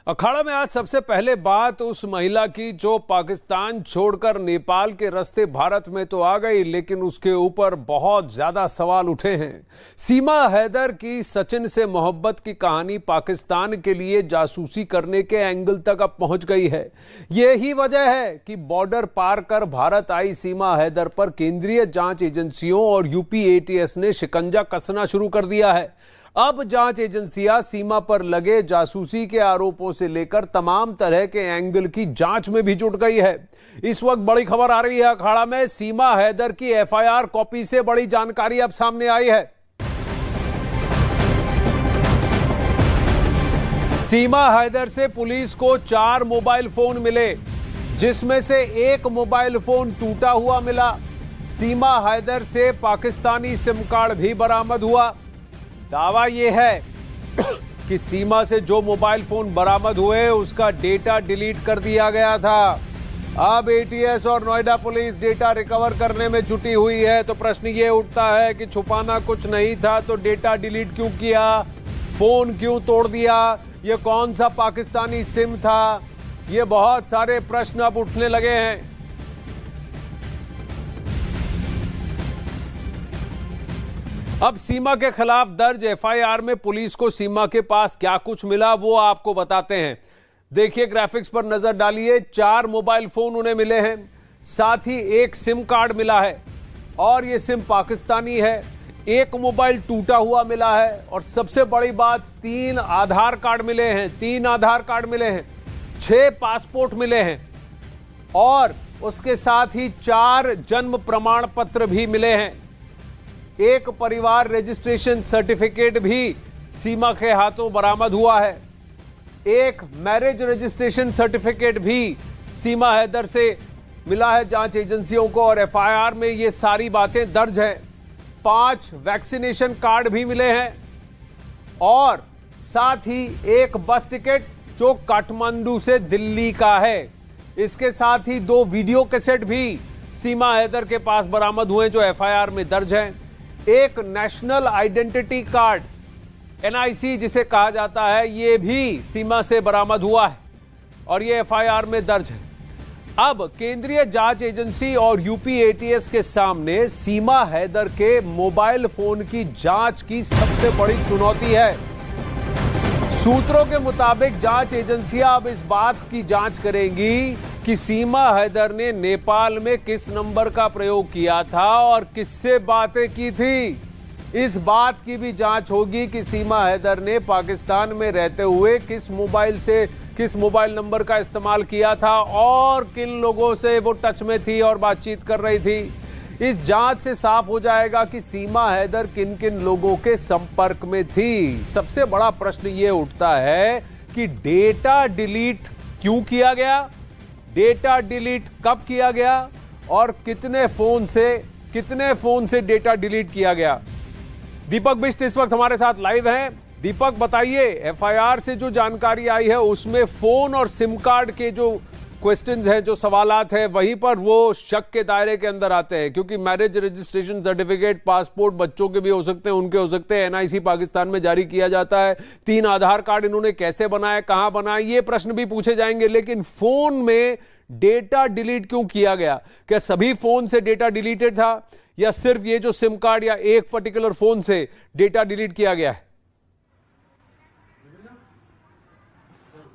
अखाड़ा में आज सबसे पहले बात उस महिला की जो पाकिस्तान छोड़कर नेपाल के रास्ते भारत में तो आ गई, लेकिन उसके ऊपर बहुत ज्यादा सवाल उठे हैं। सीमा हैदर की सचिन से मोहब्बत की कहानी पाकिस्तान के लिए जासूसी करने के एंगल तक अब पहुंच गई है। यही वजह है कि बॉर्डर पार कर भारत आई सीमा हैदर पर केंद्रीय जांच एजेंसियों और यूपी एटीएस ने शिकंजा कसना शुरू कर दिया है। अब जांच एजेंसियां सीमा पर लगे जासूसी के आरोपों से लेकर तमाम तरह के एंगल की जांच में भी जुट गई है। इस वक्त बड़ी खबर आ रही है अखाड़ा में, सीमा हैदर की एफआईआर कॉपी से बड़ी जानकारी अब सामने आई है। सीमा हैदर से पुलिस को 4 मोबाइल फोन मिले, जिसमें से एक मोबाइल फोन टूटा हुआ मिला। सीमा हैदर से पाकिस्तानी सिम कार्ड भी बरामद हुआ। दावा यह है कि सीमा से जो मोबाइल फोन बरामद हुए उसका डेटा डिलीट कर दिया गया था। अब एटीएस और नोएडा पुलिस डेटा रिकवर करने में जुटी हुई है। तो प्रश्न ये उठता है कि छुपाना कुछ नहीं था तो डेटा डिलीट क्यों किया, फोन क्यों तोड़ दिया, ये कौन सा पाकिस्तानी सिम था। ये बहुत सारे प्रश्न अब उठने लगे हैं। अब सीमा के खिलाफ दर्ज एफआईआर में पुलिस को सीमा के पास क्या कुछ मिला वो आपको बताते हैं। देखिए, ग्राफिक्स पर नजर डालिए। 4 मोबाइल फोन उन्हें मिले हैं, साथ ही एक सिम कार्ड मिला है और ये सिम पाकिस्तानी है। एक मोबाइल टूटा हुआ मिला है और सबसे बड़ी बात 3 आधार कार्ड मिले हैं। 3 आधार कार्ड मिले हैं, 6 पासपोर्ट मिले हैं और उसके साथ ही 4 जन्म प्रमाण पत्र भी मिले हैं। एक परिवार रजिस्ट्रेशन सर्टिफिकेट भी सीमा के हाथों बरामद हुआ है। एक मैरिज रजिस्ट्रेशन सर्टिफिकेट भी सीमा हैदर से मिला है जांच एजेंसियों को और एफआईआर में ये सारी बातें दर्ज हैं। 5 वैक्सीनेशन कार्ड भी मिले हैं और साथ ही एक बस टिकट जो काठमांडू से दिल्ली का है। इसके साथ ही 2 वीडियो कैसेट भी सीमा हैदर के पास बरामद हुए जो एफआईआर में दर्ज हैं। एक नेशनल आइडेंटिटी कार्ड एनआईसी जिसे कहा जाता है, यह भी सीमा से बरामद हुआ है और यह एफआईआर में दर्ज है। अब केंद्रीय जांच एजेंसी और यूपी एटीएस के सामने सीमा हैदर के मोबाइल फोन की जांच की सबसे बड़ी चुनौती है। सूत्रों के मुताबिक जांच एजेंसियां अब इस बात की जांच करेंगी कि सीमा हैदर ने नेपाल में किस नंबर का प्रयोग किया था और किससे बातें की थी। इस बात की भी जांच होगी कि सीमा हैदर ने पाकिस्तान में रहते हुए किस मोबाइल नंबर का इस्तेमाल किया था और किन लोगों से वो टच में थी और बातचीत कर रही थी। इस जांच से साफ हो जाएगा कि सीमा हैदर किन किन लोगों के संपर्क में थी। सबसे बड़ा प्रश्न ये उठता है कि डेटा डिलीट क्यों किया गया, डेटा डिलीट कब किया गया और कितने फोन से डेटा डिलीट किया गया। दीपक बिष्ट इस वक्त हमारे साथ लाइव हैं। दीपक, बताइए, एफआईआर से जो जानकारी आई है उसमें फोन और सिम कार्ड के जो क्वेश्चंस हैं, जो सवालात हैं, वहीं पर वो शक के दायरे के अंदर आते हैं, क्योंकि मैरिज रजिस्ट्रेशन सर्टिफिकेट, पासपोर्ट बच्चों के भी हो सकते हैं, उनके हो सकते हैं, एनआईसी पाकिस्तान में जारी किया जाता है। 3 आधार कार्ड इन्होंने कैसे बनाए, कहां बनाए, ये प्रश्न भी पूछे जाएंगे। लेकिन फोन में डेटा डिलीट क्यों किया गया? क्या सभी फोन से डेटा डिलीटेड था या सिर्फ ये जो सिम कार्ड या एक पर्टिकुलर फोन से डेटा डिलीट किया गया है?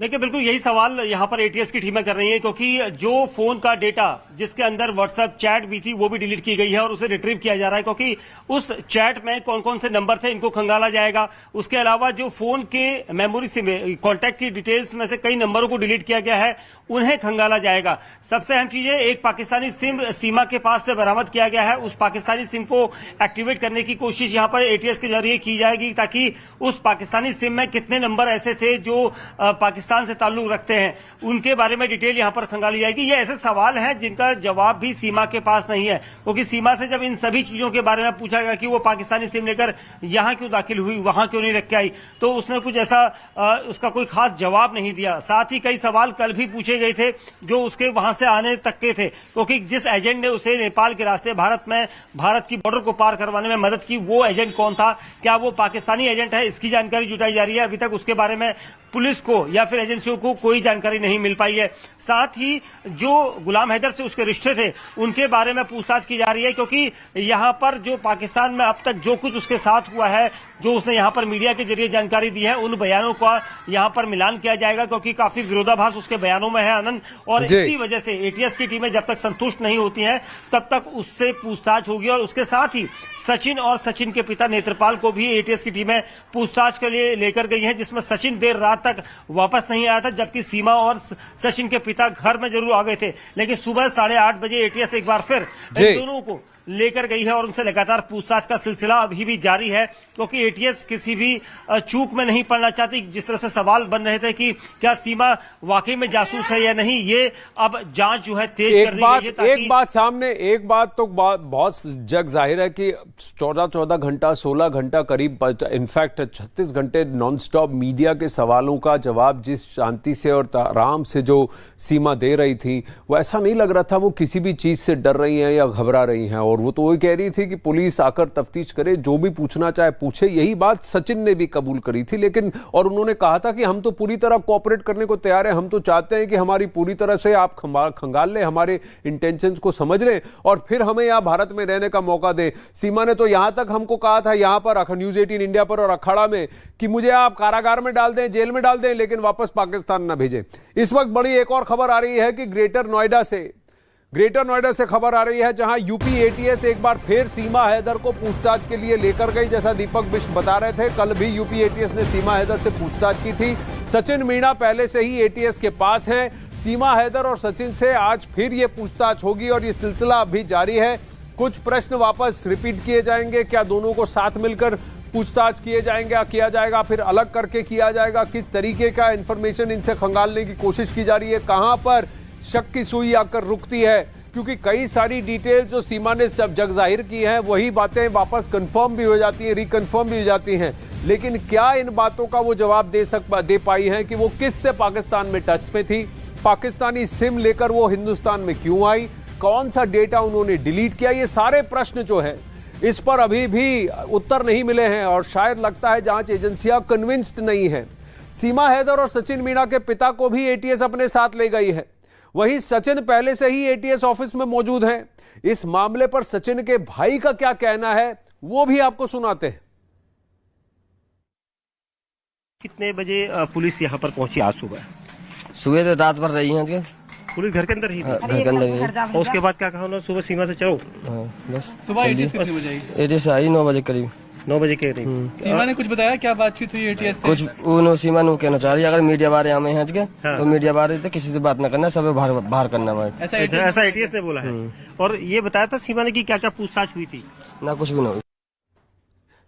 देखिए, बिल्कुल यही सवाल यहाँ पर एटीएस की टीमें कर रही है, क्योंकि जो फोन का डेटा जिसके अंदर व्हाट्सएप चैट भी थी वो भी डिलीट की गई है और उसे रिट्रीव किया जा रहा है, क्योंकि उस चैट में कौन कौन से नंबर थे इनको खंगाला जाएगा। उसके अलावा जो फोन के मेमोरी से कॉन्टैक्ट की डिटेल्स में से कई नंबरों को डिलीट किया गया है उन्हें खंगाला जाएगा। सबसे अहम चीज है, एक पाकिस्तानी सिम सीमा के पास से बरामद किया गया है। उस पाकिस्तानी सिम को एक्टिवेट करने की कोशिश यहाँ पर एटीएस के जरिए की जाएगी, ताकि उस पाकिस्तानी सिम में कितने नंबर ऐसे थे जो पाकिस्तान से ताल्लुक रखते हैं उनके बारे में डिटेल यहां पर खंगाली जाएगी। ये ऐसे सवाल हैं जिनका जवाब भी सीमा के पास नहीं है, क्योंकि सीमा से जब इन सभी चीजों के बारे में पूछा गया कि वो पाकिस्तानी सिम लेकर यहां क्यों दाखिल हुई, वहां क्यों नहीं रख के आई, तो उसने कुछ ऐसा उसका कोई खास जवाब नहीं दिया। साथ ही कई सवाल कल भी पूछे गए थे जो उसके वहां से आने तक के थे, क्योंकि जिस एजेंट ने उसे नेपाल के रास्ते भारत की बॉर्डर को पार करवाने में मदद की, वो एजेंट कौन था, क्या वो पाकिस्तानी एजेंट है, इसकी जानकारी जुटाई जा रही है। अभी तक उसके बारे में पुलिस को या फिर एजेंसियों को कोई जानकारी नहीं मिल पाई है। साथ ही जो गुलाम हैदर से उसके रिश्ते थे उनके बारे में पूछताछ की जा रही है, क्योंकि यहां पर जो पाकिस्तान में अब तक जो कुछ उसके साथ हुआ है, जो उसने यहां पर मीडिया के जरिए जानकारी दी है, उन बयानों का यहां पर मिलान किया जाएगा, क्योंकि काफी विरोधाभास उसके बयानों में है आनंद। और इसी वजह से एटीएस की टीमें जब तक संतुष्ट नहीं होती हैं तब तक उससे पूछताछ होगी। और उसके साथ ही सचिन और सचिन के पिता नेत्रपाल को भी एटीएस की टीमें पूछताछ के लिए लेकर गई हैं, जिसमें सचिन देर रात तक वापस नहीं आया था, जबकि सीमा और सचिन के पिता घर में जरूर आ गए थे। लेकिन सुबह 8:30 बजे एटीएस एक बार फिर इन दोनों को लेकर गई है और उनसे लगातार पूछताछ का सिलसिला अभी भी जारी है, क्योंकि एटीएस किसी भी चूक में नहीं पड़ना चाहती। जिस तरह से सवाल बन रहे थे कि क्या सीमा वाकई में जासूस है या नहीं, ये अब जांच जो है तेज कर दी गई है। एक बात सामने, एक बात तो बहुत जग जाहिर है कि 14 घंटा 16 घंटा करीब, इनफैक्ट 36 घंटे नॉनस्टॉप मीडिया के सवालों का जवाब जिस शांति से और आराम से जो सीमा दे रही थी, वो ऐसा नहीं लग रहा था वो किसी भी चीज से डर रही है या घबरा रही है। और वो तो वही कह रही थी कि पुलिस आकर तफ्तीश करे, जो भी पूछना चाहे पूछे। यही बात सचिन ने भी कबूल करी थी। लेकिन और उन्होंने कहा था कि हम तो पूरी तरह कोऑपरेट करने को तैयार हैं, हम तो चाहते हैं कि हमारी पूरी तरह से आप खंगाल लें, हमारे इंटेंशंस को समझ लें और फिर हमें यहां भारत में रहने का मौका दें। सीमा ने तो यहां तक हमको कहा था यहां पर न्यूज़ 18 इंडिया पर और अखाड़ा में कि मुझे आप कारागार में डाल दें, जेल में डाल दें, लेकिन वापस पाकिस्तान ना भेजें। इस वक्त बड़ी एक और खबर आ रही है कि ग्रेटर नोएडा से खबर आ रही है, जहां यूपी एटीएस एक बार फिर सीमा हैदर को पूछताछ के लिए लेकर गई। जैसा दीपक बिष्ट बता रहे थे, कल भी यूपी एटीएस ने सीमा हैदर से पूछताछ की थी। सचिन मीणा पहले से ही एटीएस के पास हैं। सीमा हैदर और सचिन से आज फिर ये पूछताछ होगी और ये सिलसिला अभी जारी है। कुछ प्रश्न वापस रिपीट किए जाएंगे, क्या दोनों को साथ मिलकर पूछताछ किया जाएगा, फिर अलग करके किया जाएगा, किस तरीके का इंफॉर्मेशन इनसे खंगालने की कोशिश की जा रही है, कहां पर शक की सुई आकर रुकती है, क्योंकि कई सारी डिटेल जो सीमा ने सब जग जाहिर की हैं वही बातें वापस कंफर्म भी हो जाती हैं, रिकन्फर्म भी हो जाती हैं। लेकिन क्या इन बातों का वो जवाब दे पाई हैं कि वो किस से पाकिस्तान में टच में थी, पाकिस्तानी सिम लेकर वो हिंदुस्तान में क्यों आई, कौन सा डेटा उन्होंने डिलीट किया, ये सारे प्रश्न जो है इस पर अभी भी उत्तर नहीं मिले हैं और शायद लगता है जांच एजेंसियां कन्विंस्ड नहीं है। सीमा हैदर और सचिन मीणा के पिता को भी एटीएस अपने साथ ले गई है। वहीं सचिन पहले से ही एटीएस ऑफिस में मौजूद हैं। इस मामले पर सचिन के भाई का क्या कहना है वो भी आपको सुनाते हैं। कितने बजे पुलिस यहां पर पहुंची आज सुबह? सुबह तो रात भर रही है, पुलिस घर के अंदर ही थी। घर के अंदर ही। और उसके बाद क्या कहा उन्होंने? सुबह सीमा से चलो। बस सुबह एटीएस से आई 9 बजे करीब। 9 बजे के करीब। सीमा ने कुछ बताया क्या बातचीत हुई एटीएस से? कुछ सीमा ने कहना चाह रही है, अगर मीडिया बारे हमें हंस गए तो मीडिया बारे तो किसी से बात ना करना, सब बाहर करना। ऐसा एटीएस ने बोला है। और ये बताया था सीमा ने कि क्या क्या पूछताछ हुई थी? ना कुछ भी ना हुई।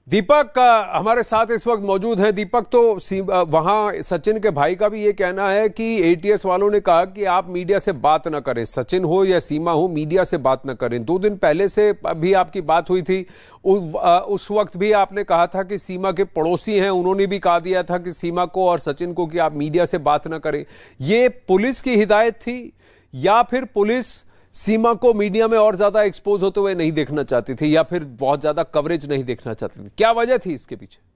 दीपक हमारे साथ इस वक्त मौजूद हैं। दीपक, तो वहां सचिन के भाई का भी ये कहना है कि एटीएस वालों ने कहा कि आप मीडिया से बात ना करें, सचिन हो या सीमा हो, मीडिया से बात ना करें। 2 दिन पहले से भी आपकी बात हुई थी, उस वक्त भी आपने कहा था कि सीमा के पड़ोसी हैं, उन्होंने भी कहा दिया था कि सीमा को और सचिन को कि आप मीडिया से बात ना करें। ये पुलिस की हिदायत थी या फिर पुलिस सीमा को मीडिया में और ज्यादा एक्सपोज होते हुए नहीं देखना चाहती थी या फिर बहुत ज्यादा कवरेज नहीं देखना चाहती थी? क्या वजह थी इसके पीछे?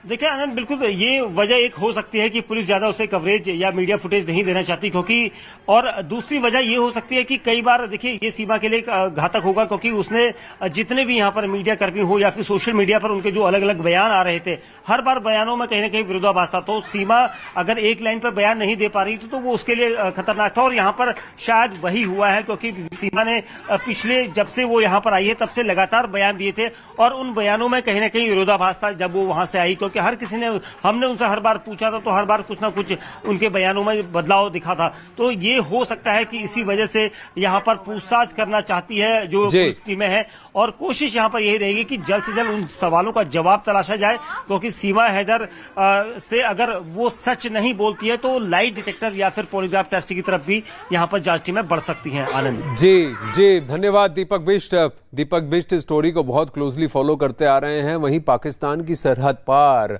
देखिए आनंद, बिल्कुल ये वजह एक हो सकती है कि पुलिस ज्यादा उसे कवरेज या मीडिया फुटेज नहीं देना चाहती, क्योंकि और दूसरी वजह ये हो सकती है कि कई बार देखिए ये सीमा के लिए घातक होगा, क्योंकि उसने जितने भी यहाँ पर मीडिया कर्मी हो या फिर सोशल मीडिया पर उनके जो अलग अलग बयान आ रहे थे, हर बार बयानों में कहीं ना कहीं विरोधाभास था। तो सीमा अगर एक लाइन पर बयान नहीं दे पा रही थी तो वो उसके लिए खतरनाक था। और यहाँ पर शायद वही हुआ है, क्योंकि सीमा ने पिछले जब से वो यहाँ पर आई है तब से लगातार बयान दिए थे और उन बयानों में कहीं ना कहीं विरोधाभास था जब वो वहां से आई, क्योंकि हर किसी ने, हमने उनसे हर बार पूछा था तो हर बार कुछ ना कुछ उनके बयानों में बदलाव दिखा था। तो ये हो सकता है कि इसी वजह से यहाँ पर पूछताछ करना चाहती है जो पुलिस टीमें हैं और कोशिश यहाँ पर यही रहेगी कि जल्द से जल्द उन सवालों का जवाब तलाशा जाए, क्योंकि सीमा हैदर से अगर वो सच नहीं बोलती है तो लाई डिटेक्टर या फिर पॉलीग्राफ टेस्ट की तरफ भी यहाँ पर जांच टीमें बढ़ सकती हैं। आनंद जी धन्यवाद दीपक बिष्ट। दीपक बिष्ट स्टोरी को बहुत क्लोजली फॉलो करते आ रहे हैं। वहीं पाकिस्तान की सरहद पार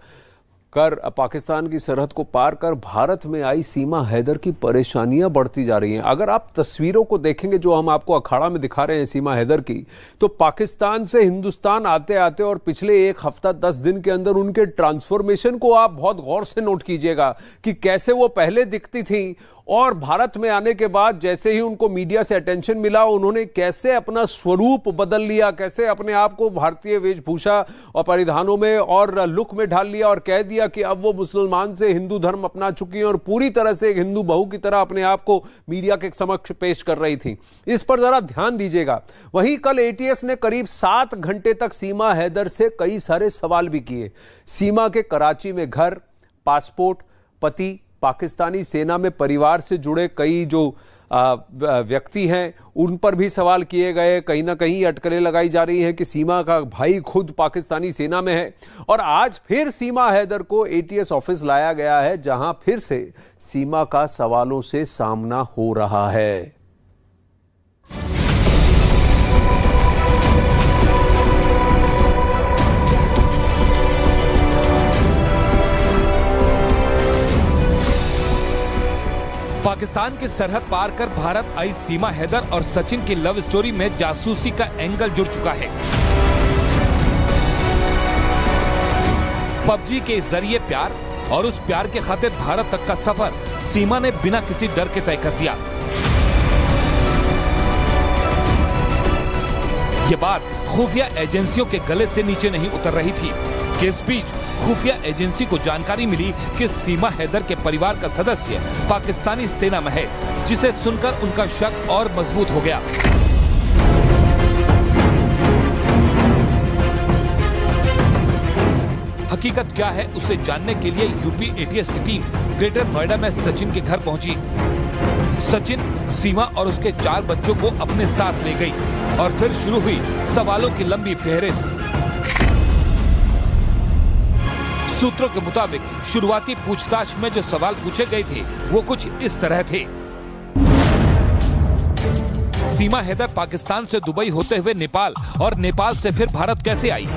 कर पाकिस्तान की सरहद को पार कर भारत में आई सीमा हैदर की परेशानियां बढ़ती जा रही हैं। अगर आप तस्वीरों को देखेंगे जो हम आपको अखाड़ा में दिखा रहे हैं सीमा हैदर की, तो पाकिस्तान से हिंदुस्तान आते आते और पिछले एक हफ्ता 10 दिन के अंदर उनके ट्रांसफॉर्मेशन को आप बहुत गौर से नोट कीजिएगा कि कैसे वो पहले दिखती थी और भारत में आने के बाद जैसे ही उनको मीडिया से अटेंशन मिला उन्होंने कैसे अपना स्वरूप बदल लिया, कैसे अपने आप को भारतीय वेशभूषा और परिधानों में और लुक में ढाल लिया और कह दिया कि अब वो मुसलमान से हिंदू धर्म अपना चुकी हैं और पूरी तरह से एक हिंदू बहू की तरह अपने आप को मीडिया के समक्ष पेश कर रही थी। इस पर जरा ध्यान दीजिएगा। वहीं कल एटीएस ने करीब 7 घंटे तक सीमा हैदर से कई सारे सवाल भी किए। सीमा के कराची में घर, पासपोर्ट, पति, पाकिस्तानी सेना में परिवार से जुड़े कई जो व्यक्ति हैं उन पर भी सवाल किए गए। कहीं ना कहीं अटकलें लगाई जा रही हैं कि सीमा का भाई खुद पाकिस्तानी सेना में है। और आज फिर सीमा हैदर को एटीएस ऑफिस लाया गया है, जहां फिर से सीमा का सवालों से सामना हो रहा है। पाकिस्तान की सरहद पार कर भारत आई सीमा हैदर और सचिन की लव स्टोरी में जासूसी का एंगल जुड़ चुका है। पबजी के जरिए प्यार और उस प्यार के खातिर भारत तक का सफर सीमा ने बिना किसी डर के तय कर दिया। ये बात खुफिया एजेंसियों के गले से नीचे नहीं उतर रही थी कि इस बीच खुफिया एजेंसी को जानकारी मिली कि सीमा हैदर के परिवार का सदस्य पाकिस्तानी सेना में है, जिसे सुनकर उनका शक और मजबूत हो गया। हकीकत क्या है उसे जानने के लिए यूपी एटीएस की टीम ग्रेटर नोएडा में सचिन के घर पहुंची। सचिन, सीमा और उसके 4 बच्चों को अपने साथ ले गई और फिर शुरू हुई सवालों की लंबी फेहरिस्त। सूत्रों के मुताबिक शुरुआती पूछताछ में जो सवाल पूछे गए थे वो कुछ इस तरह थे। सीमा हैदर पाकिस्तान से दुबई होते हुए नेपाल और नेपाल से फिर भारत कैसे आई?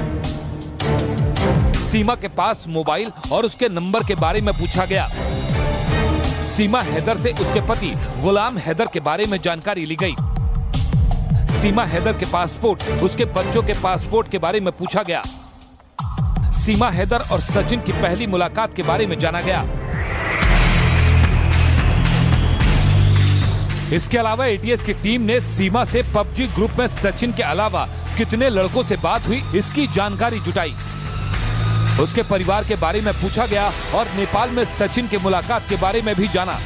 सीमा के पास मोबाइल और उसके नंबर के बारे में पूछा गया। सीमा हैदर से उसके पति गुलाम हैदर के बारे में जानकारी ली गई। सीमा हैदर के पासपोर्ट, उसके बच्चों के पासपोर्ट के बारे में पूछा गया। सीमा हैदर और सचिन की पहली मुलाकात के बारे में जाना गया। इसके अलावा एटीएस की टीम ने सीमा से पबजी ग्रुप में सचिन के अलावा कितने लड़कों से बात हुई इसकी जानकारी जुटाई। उसके परिवार के बारे में पूछा गया और नेपाल में सचिन के मुलाकात के बारे में भी जाना।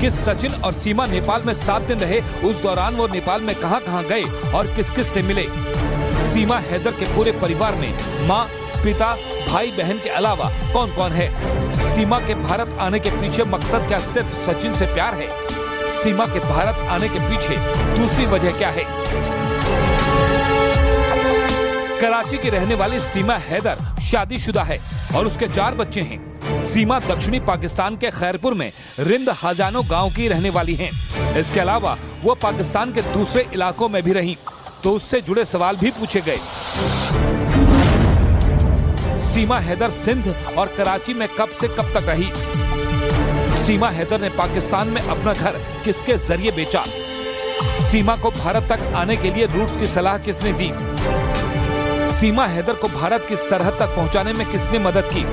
कि सचिन और सीमा नेपाल में 7 दिन रहे, उस दौरान वो नेपाल में कहां-कहां गए और किस-किस से मिले। सीमा हैदर के पूरे परिवार में माँ, पिता, भाई बहन के अलावा कौन-कौन है? सीमा के भारत आने के पीछे मकसद क्या सिर्फ सचिन से प्यार है? सीमा के भारत आने के पीछे दूसरी वजह क्या है? कराची की रहने वाली सीमा हैदर शादीशुदा है और उसके 4 बच्चे हैं। सीमा दक्षिणी पाकिस्तान के खैरपुर में रिंद हजानो गांव की रहने वाली हैं। इसके अलावा वो पाकिस्तान के दूसरे इलाकों में भी रही, तो उससे जुड़े सवाल भी पूछे गए। सीमा हैदर सिंध और कराची में कब से कब तक रही? सीमा हैदर ने पाकिस्तान में अपना घर किसके जरिए बेचा? सीमा को भारत तक आने के लिए रूट्स की सलाह किसने दी? सीमा हैदर को भारत की सरहद तक पहुंचाने में किसने मदद की?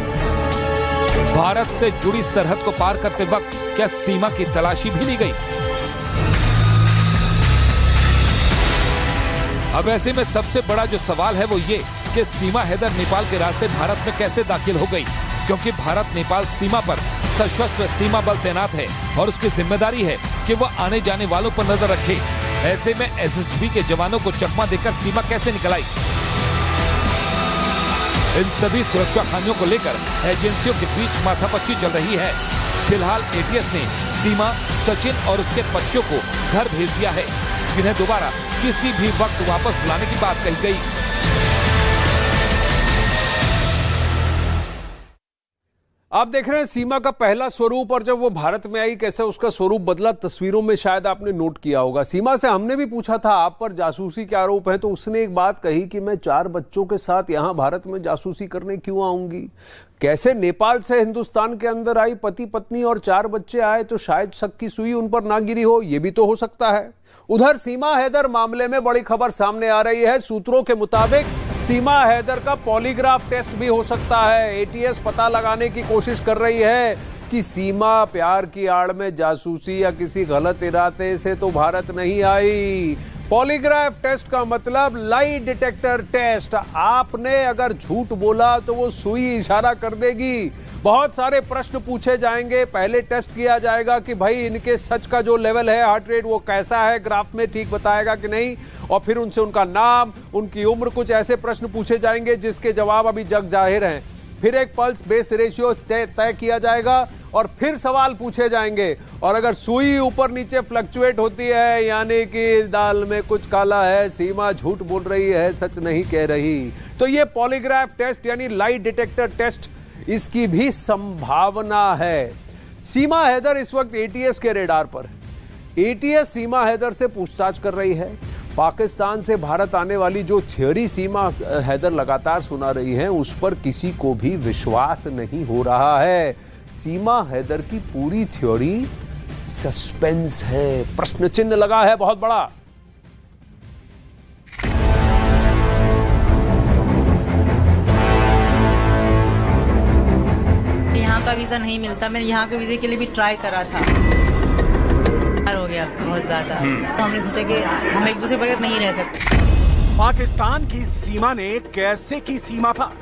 भारत से जुड़ी सरहद को पार करते वक्त क्या सीमा की तलाशी भी ली गई? अब ऐसे में सबसे बड़ा जो सवाल है वो ये कि सीमा हैदर नेपाल के रास्ते भारत में कैसे दाखिल हो गई, क्योंकि भारत नेपाल सीमा पर सशस्त्र सीमा बल तैनात है और उसकी जिम्मेदारी है कि वह आने जाने वालों पर नजर रखे। ऐसे में एसएसबी के जवानों को चकमा देकर सीमा कैसे निकल आई? इन सभी सुरक्षा खामियों को लेकर एजेंसियों के बीच माथापच्ची चल रही है। फिलहाल एटीएस ने सीमा, सचिन और उसके बच्चों को घर भेज दिया है, जिन्हें दोबारा किसी भी वक्त वापस बुलाने की बात कही गई। आप देख रहे हैं सीमा का पहला स्वरूप, और जब वो भारत में आई कैसे उसका स्वरूप बदला, तस्वीरों में शायद आपने नोट किया होगा। सीमा से हमने भी पूछा था आप पर जासूसी के आरोप है, तो उसने एक बात कही कि मैं 4 बच्चों के साथ यहां भारत में जासूसी करने क्यों आऊंगी। कैसे नेपाल से हिंदुस्तान के अंदर आई, पति पत्नी और 4 बच्चे आए, तो शायद शक की सुई उन पर ना गिरी हो, यह भी तो हो सकता है। उधर सीमा हैदर मामले में बड़ी खबर सामने आ रही है। सूत्रों के मुताबिक सीमा हैदर का पॉलीग्राफ टेस्ट भी हो सकता है। एटीएस पता लगाने की कोशिश कर रही है कि सीमा प्यार की आड़ में जासूसी या किसी गलत इरादे से तो भारत नहीं आई। पॉलीग्राफ टेस्ट का मतलब लाई डिटेक्टर टेस्ट। आपने अगर झूठ बोला तो वो सुई इशारा कर देगी। बहुत सारे प्रश्न पूछे जाएंगे। पहले टेस्ट किया जाएगा कि भाई इनके सच का जो लेवल है, हार्ट रेट, वो कैसा है, ग्राफ में ठीक बताएगा कि नहीं, और फिर उनसे उनका नाम, उनकी उम्र, कुछ ऐसे प्रश्न पूछे जाएंगे जिसके जवाब अभी जग जाहिर हैं। फिर एक पल्स बेस रेशियो तय किया जाएगा और फिर सवाल पूछे जाएंगे। और अगर सुई ऊपर नीचे फ्लक्चुएट होती है, यानी कि दाल में कुछ काला है, सीमा झूठ बोल रही है, सच नहीं कह रही, तो ये पॉलीग्राफ टेस्ट यानी लाई डिटेक्टर टेस्ट, इसकी भी संभावना है। सीमा हैदर इस वक्त एटीएस के रेडार पर है। एटीएस सीमा हैदर से पूछताछ कर रही है। पाकिस्तान से भारत आने वाली जो थ्योरी सीमा हैदर लगातार सुना रही है, उस पर किसी को भी विश्वास नहीं हो रहा है। सीमा हैदर की पूरी थ्योरी सस्पेंस है, प्रश्न चिन्ह लगा है बहुत बड़ा। यहाँ का वीजा नहीं मिलता, मैंने यहाँ के वीजे के लिए भी ट्राई करा था, हो गया बहुत ज्यादा। तो हमने सोचा कि हम एक दूसरे बगैर नहीं रह सकते। पाकिस्तान की सीमा ने कैसे की सीमा पार?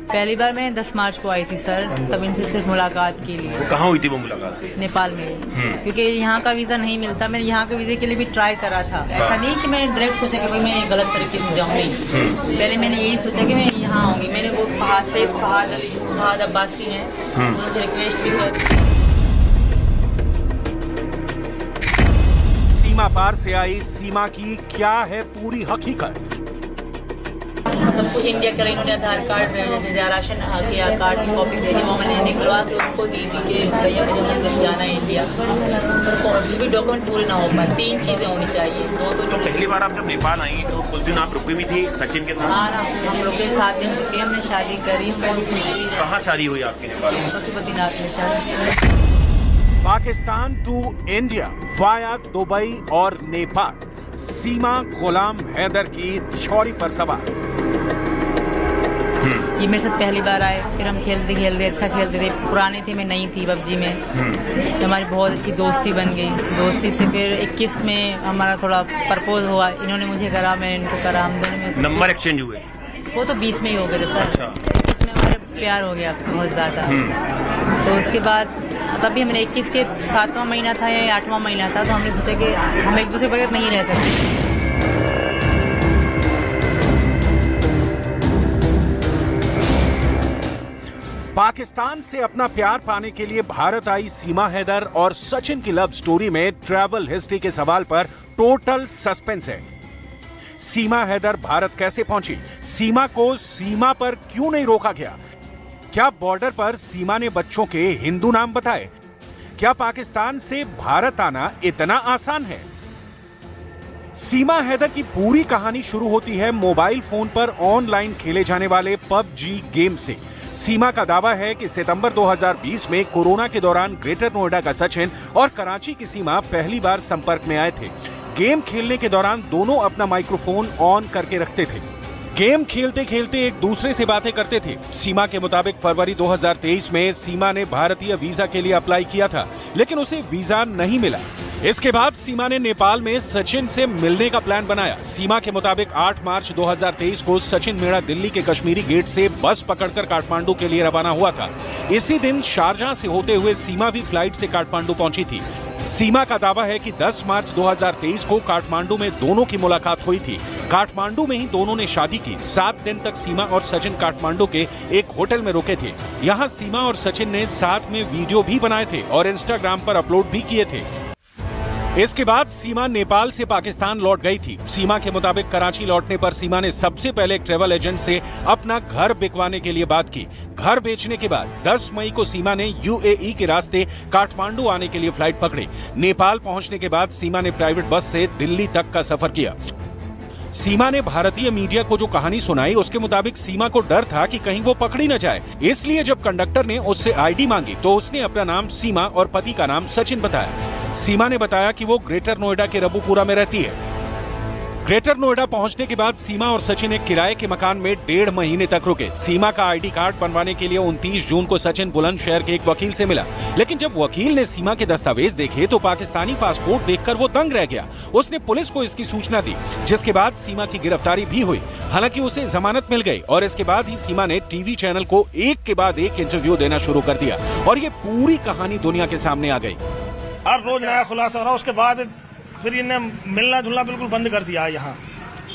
पहली बार मैं 10 मार्च को आई थी सर, तब इनसे सिर्फ मुलाकात के लिए। कहाँ हुई थी वो मुलाकात? नेपाल में, क्योंकि यहाँ का वीजा नहीं मिलता, मैंने यहाँ के वीजे के लिए भी ट्राई करा था। ऐसा नहीं कि मैंने डायरेक्ट सोचा कि भाई मैं गलत तरीके से जाऊंगी। पहले मैंने यही सोचा कि मैं यहाँ आऊंगी। मैंने वो फहाद अब्बासी हैं, उनसे रिक्वेस्ट भी की। सीमा पार से आई सीमा की क्या है पूरी हकीकत? सब कुछ इंडिया कर, इन्होंने आधार कार्ड, राशन किया, कार्ड की कॉपी भेजी, वो मैंने निकलवा के उनको दी थी कि भैया मुझे मतलब जाना है इंडिया, पर भी डॉक्यूमेंट पूरे ना हो पाए। 3 चीजें होनी चाहिए। तो पहली बार आप जब नेपाल आई तो कुछ दिन आप रुकी भी थी सचिन के साथ? हाँ, हम लोग 7 दिन रुके, हमने शादी करी। कहाँ शादी हुई आपकी नेपाल में? पशुपतिनाथ में sir. Pakistan to India via Dubai और नेपाल, सीमा गुलाम हैदर की थ्योरी पर सवाल। ये मेरे साथ पहली बार आए, फिर हम खेलते अच्छा खेलते थे। पुराने थे, मैं नई थी पबजी में, तो हमारी बहुत अच्छी दोस्ती बन गई। दोस्ती से फिर 21 में हमारा थोड़ा प्रपोज हुआ, इन्होंने मुझे करा, मैं इनको करा, हम दोनों में नंबर एक्सचेंज हुए। वो तो 20 में ही हो गए थे सर। अच्छा। 21 में हमारा प्यार हो गया बहुत ज्यादा। तो उसके बाद तभी हमने 21 के 7वां महीना था या 8वां महीना था, तो हमने सोचा कि हम एक दूसरे बगैर नहीं रह सकते। पाकिस्तान से अपना प्यार पाने के लिए भारत आई सीमा हैदर और सचिन की लव स्टोरी में ट्रैवल हिस्ट्री के सवाल पर टोटल सस्पेंस है। सीमा हैदर भारत कैसे पहुंची? सीमा को सीमा पर क्यों नहीं रोका गया? क्या बॉर्डर पर सीमा ने बच्चों के हिंदू नाम बताए? क्या पाकिस्तान से भारत आना इतना आसान है? सीमा हैदर की पूरी कहानी शुरू होती है मोबाइल फोन पर ऑनलाइन खेले जाने वाले पबजी गेम से। सीमा का दावा है कि सितंबर 2020 में कोरोना के दौरान ग्रेटर नोएडा का सचिन और कराची की सीमा पहली बार संपर्क में आए थे। गेम खेलने के दौरान दोनों अपना माइक्रोफोन ऑन करके रखते थे। गेम खेलते खेलते एक दूसरे से बातें करते थे। सीमा के मुताबिक फरवरी 2023 में सीमा ने भारतीय वीजा के लिए अप्लाई किया था, लेकिन उसे वीजा नहीं मिला। इसके बाद सीमा ने नेपाल में सचिन से मिलने का प्लान बनाया। सीमा के मुताबिक 8 मार्च 2023 को सचिन मेड़ा दिल्ली के कश्मीरी गेट से बस पकड़कर काठमांडू के लिए रवाना हुआ था। इसी दिन शारजाह से होते हुए सीमा भी फ्लाइट से काठमांडू पहुंची थी। सीमा का दावा है कि 10 मार्च 2023 को काठमांडू में दोनों की मुलाकात हुई थी। काठमांडू में ही दोनों ने शादी की। 7 दिन तक सीमा और सचिन काठमांडू के एक होटल में रुके थे। यहाँ सीमा और सचिन ने साथ में वीडियो भी बनाए थे और इंस्टाग्राम पर अपलोड भी किए थे। इसके बाद सीमा नेपाल से पाकिस्तान लौट गई थी। सीमा के मुताबिक कराची लौटने पर सीमा ने सबसे पहले एक ट्रैवल एजेंट से अपना घर बिकवाने के लिए बात की। घर बेचने के बाद 10 मई को सीमा ने यूएई के रास्ते काठमांडू आने के लिए फ्लाइट पकड़ी। नेपाल पहुंचने के बाद सीमा ने प्राइवेट बस से दिल्ली तक का सफर किया। सीमा ने भारतीय मीडिया को जो कहानी सुनाई उसके मुताबिक सीमा को डर था कि कहीं वो पकड़ी न जाए, इसलिए जब कंडक्टर ने उससे आईडी मांगी तो उसने अपना नाम सीमा और पति का नाम सचिन बताया। सीमा ने बताया कि वो ग्रेटर नोएडा के रबुपुरा में रहती है। ग्रेटर नोएडा पहुंचने के बाद सीमा और सचिन एक किराए के मकान में 1.5 महीने तक रुके। सीमा का आईडी कार्ड बनवाने के लिए 29 जून को सचिन बुलंदशहर के एक वकील से मिला, लेकिन जब वकील ने सीमा के दस्तावेज देखे तो पाकिस्तानी पासपोर्ट देखकर वो दंग रह गया। उसने पुलिस को इसकी सूचना दी, जिसके बाद सीमा की गिरफ्तारी भी हुई। हालांकि उसे जमानत मिल गई और इसके बाद ही सीमा ने टीवी चैनल को एक के बाद एक इंटरव्यू देना शुरू कर दिया और ये पूरी कहानी दुनिया के सामने आ गई। हर रोज नया खुलासा हो रहा, उसके बाद फिर इन्हें मिलना जुलना बिल्कुल बंद कर दिया। यहाँ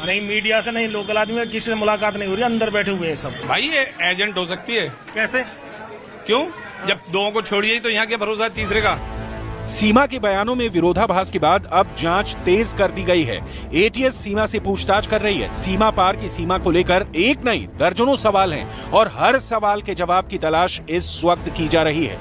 नहीं मीडिया से नहीं लोकल आदमी किसी से मुलाकात नहीं हो रही, अंदर बैठे हुए हैं सब। भाई ये एजेंट हो सकती है। कैसे? क्यों? जब दो को छोड़िए तो यहाँ क्या भरोसा है तीसरे का? सीमा के बयानों में विरोधाभास के बाद अब जांच तेज कर दी गई है। एटीएस सीमा से पूछताछ कर रही है। सीमा पार की सीमा को लेकर एक नहीं दर्जनों सवाल हैं और हर सवाल के जवाब की तलाश इस वक्त की जा रही है।